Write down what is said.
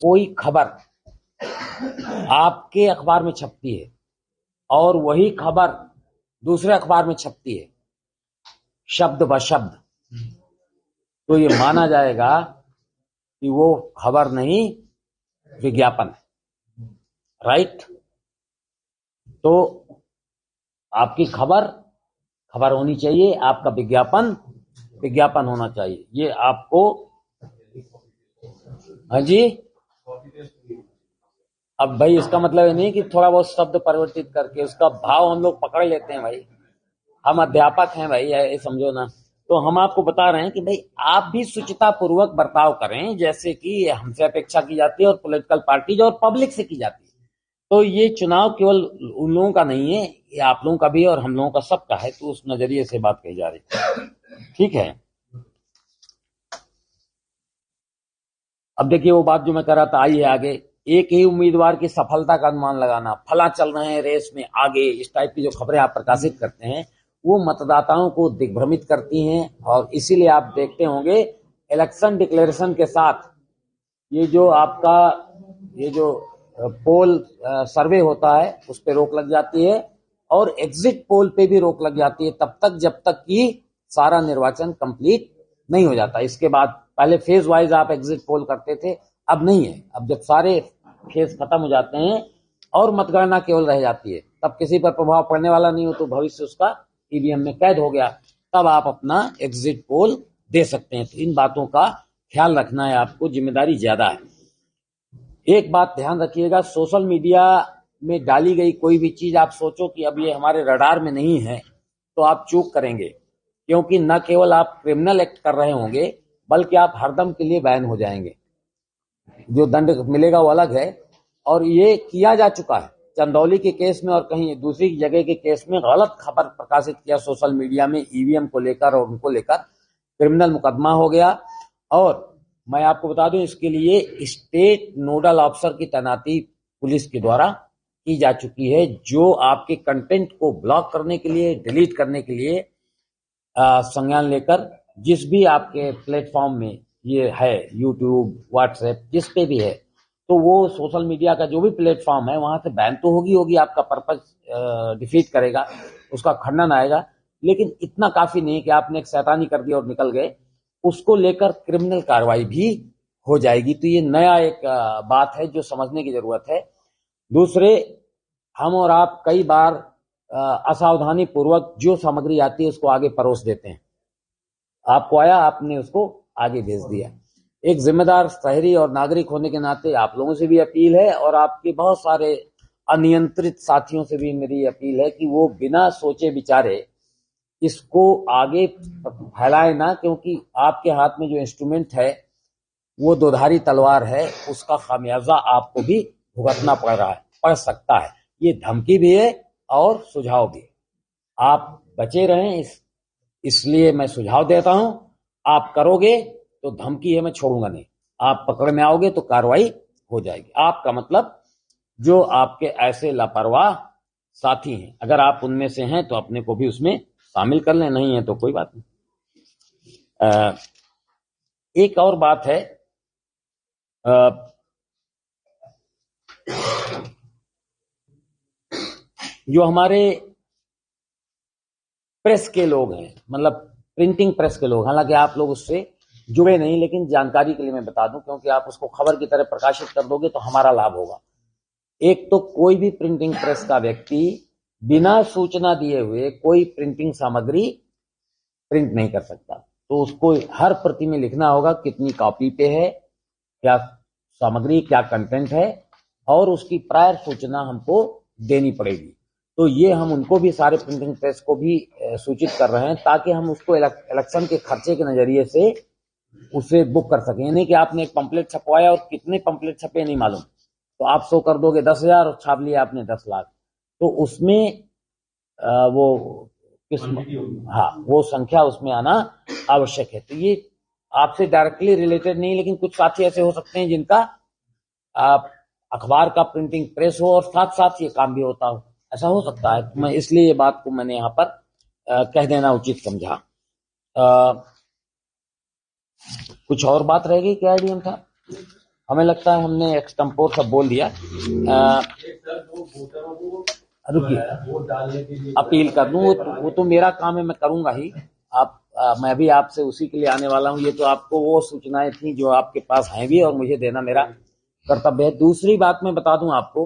कोई खबर आपके अखबार में छपती है और वही खबर दूसरे अखबार में छपती है शब्द ब शब्द, तो ये माना जाएगा कि वो खबर नहीं, विज्ञापन है। राइट? तो आपकी खबर खबर होनी चाहिए, आपका विज्ञापन विज्ञापन होना चाहिए। ये आपको, हाँ जी, अब भाई इसका मतलब ये नहीं कि थोड़ा बहुत शब्द परिवर्तित करके उसका भाव हम लोग पकड़ लेते हैं। भाई हम अध्यापक हैं भाई, ये समझो ना। तो हम आपको बता रहे हैं कि भाई आप भी शुचिता पूर्वक बर्ताव करें, जैसे कि हमसे अपेक्षा की जाती है और पॉलिटिकल पार्टीज और पब्लिक से की जाती है। तो ये चुनाव केवल उन लोगों का नहीं है, ये आप लोगों का भी और हम लोगों का सबका है। तो उस नजरिए से बात कही जा रही है। ठीक है, अब देखिए वो बात जो मैं कर रहा था, आइए आगे। एक ही उम्मीदवार की सफलता का अनुमान लगाना, फला चल रहे हैं रेस में आगे, इस टाइप की जो खबरें आप प्रकाशित करते हैं वो मतदाताओं को दिग्भ्रमित करती हैं। और इसीलिए आप देखते होंगे इलेक्शन डिक्लेरेशन के साथ ये जो आपका ये जो पोल सर्वे होता है उस पर रोक लग जाती है और एग्जिट पोल पे भी रोक लग जाती है तब तक जब तक कि सारा निर्वाचन कंप्लीट नहीं हो जाता। इसके बाद पहले फेज वाइज आप एग्जिट पोल करते थे, अब नहीं है। अब जब सारे फेज खत्म हो जाते हैं और मतगणना केवल रह जाती है, तब किसी पर प्रभाव पड़ने वाला नहीं हो तो भविष्य उसका ईवीएम में कैद हो गया, तब आप अपना एग्जिट पोल दे सकते हैं। तो इन बातों का ख्याल रखना है आपको, जिम्मेदारी ज्यादा है। एक बात ध्यान रखिएगा, सोशल मीडिया में डाली गई कोई भी चीज आप सोचो कि अब ये हमारे रडार में नहीं है तो आप चूक करेंगे, क्योंकि न केवल आप क्रिमिनल एक्ट कर रहे होंगे बल्कि आप हरदम के लिए बैन हो जाएंगे। जो दंड मिलेगा वो अलग है, और ये किया जा चुका है चंदौली के केस में और कहीं दूसरी जगह के केस में। गलत खबर प्रकाशित किया सोशल मीडिया में ईवीएम को लेकर और उनको लेकर, क्रिमिनल मुकदमा हो गया। और मैं आपको बता दूं इसके लिए स्टेट नोडल अफसर की तैनाती पुलिस के द्वारा की जा चुकी है, जो आपके कंटेंट को ब्लॉक करने के लिए, डिलीट करने के लिए संज्ञान लेकर, जिस भी आपके प्लेटफॉर्म में ये है, यूट्यूब, व्हाट्सएप, जिस पे भी है, तो वो सोशल मीडिया का जो भी प्लेटफॉर्म है वहां से बैन तो होगी, आपका पर्पज डिफीट करेगा, उसका खंडन आएगा। लेकिन इतना काफी नहीं कि आपने एक शैतानी कर दी और निकल गए, उसको लेकर क्रिमिनल कार्रवाई भी हो जाएगी। तो ये नया एक बात है जो समझने की जरूरत है। दूसरे, हम और आप कई बार असावधानी पूर्वक जो सामग्री आती है उसको आगे परोस देते हैं। आपको आया, आपने उसको आगे भेज दिया। एक जिम्मेदार शहरी और नागरिक होने के नाते आप लोगों से भी अपील है और आपके बहुत सारे अनियंत्रित साथियों से भी मेरी अपील है कि वो बिना सोचे विचारे इसको आगे फैलाए ना, क्योंकि आपके हाथ में जो इंस्ट्रूमेंट है वो दोधारी तलवार है, उसका खामियाजा आपको भी भुगतना पड़ सकता है। ये धमकी भी है और सुझाव भी है। आप बचे रहें, इसलिए मैं सुझाव देता हूं। आप करोगे तो धमकी है, मैं छोड़ूंगा नहीं। आप पकड़ में आओगे तो कार्रवाई हो जाएगी। आपका मतलब जो आपके ऐसे लापरवाह साथी हैं, अगर आप उनमें से हैं तो अपने को भी उसमें शामिल कर लें, नहीं है तो कोई बात नहीं। एक और बात है, जो हमारे प्रेस के लोग हैं, मतलब प्रिंटिंग प्रेस के लोग, हालांकि आप लोग उससे जुड़े नहीं, लेकिन जानकारी के लिए मैं बता दूं, क्योंकि आप उसको खबर की तरह प्रकाशित कर दोगे तो हमारा लाभ होगा। एक तो कोई भी प्रिंटिंग प्रेस का व्यक्ति बिना सूचना दिए हुए कोई प्रिंटिंग सामग्री प्रिंट नहीं कर सकता। तो उसको हर प्रति में लिखना होगा कितनी कॉपी पे है, क्या सामग्री, क्या कंटेंट है, और उसकी प्रायर सूचना हमको देनी पड़ेगी। तो ये हम उनको भी, सारे प्रिंटिंग प्रेस को भी सूचित कर रहे हैं, ताकि हम उसको इलेक्शन के खर्चे के नजरिए से उसे बुक कर सकें। नहीं कि आपने एक पंपलेट छपवाया और कितने पंपलेट छपे नहीं मालूम, तो आप शो कर दोगे 10,000 और छाप लिया आपने 10 लाख, तो उसमें वो किस, हाँ, वो संख्या उसमें आना आवश्यक है। तो ये आपसे डायरेक्टली रिलेटेड नहीं, लेकिन कुछ साथी ऐसे हो सकते हैं जिनका अखबार का प्रिंटिंग प्रेस हो और साथ साथ ये काम भी होता हो, ऐसा हो सकता है। तो मैं इसलिए ये बात को मैंने यहाँ पर कह देना उचित समझा। कुछ और बात रह गई क्या? आइडियम था हमें लगता है हमने एक्सटेम्पोर सब बोल दिया। रुकिए, अपील कर दूं, वो तो मेरा काम है, मैं करूंगा ही। मैं भी आपसे उसी के लिए आने वाला हूं। ये तो आपको वो सूचनाएं थी जो आपके पास हैं भी, और मुझे देना मेरा कर्तव्य है। दूसरी बात मैं बता दूं आपको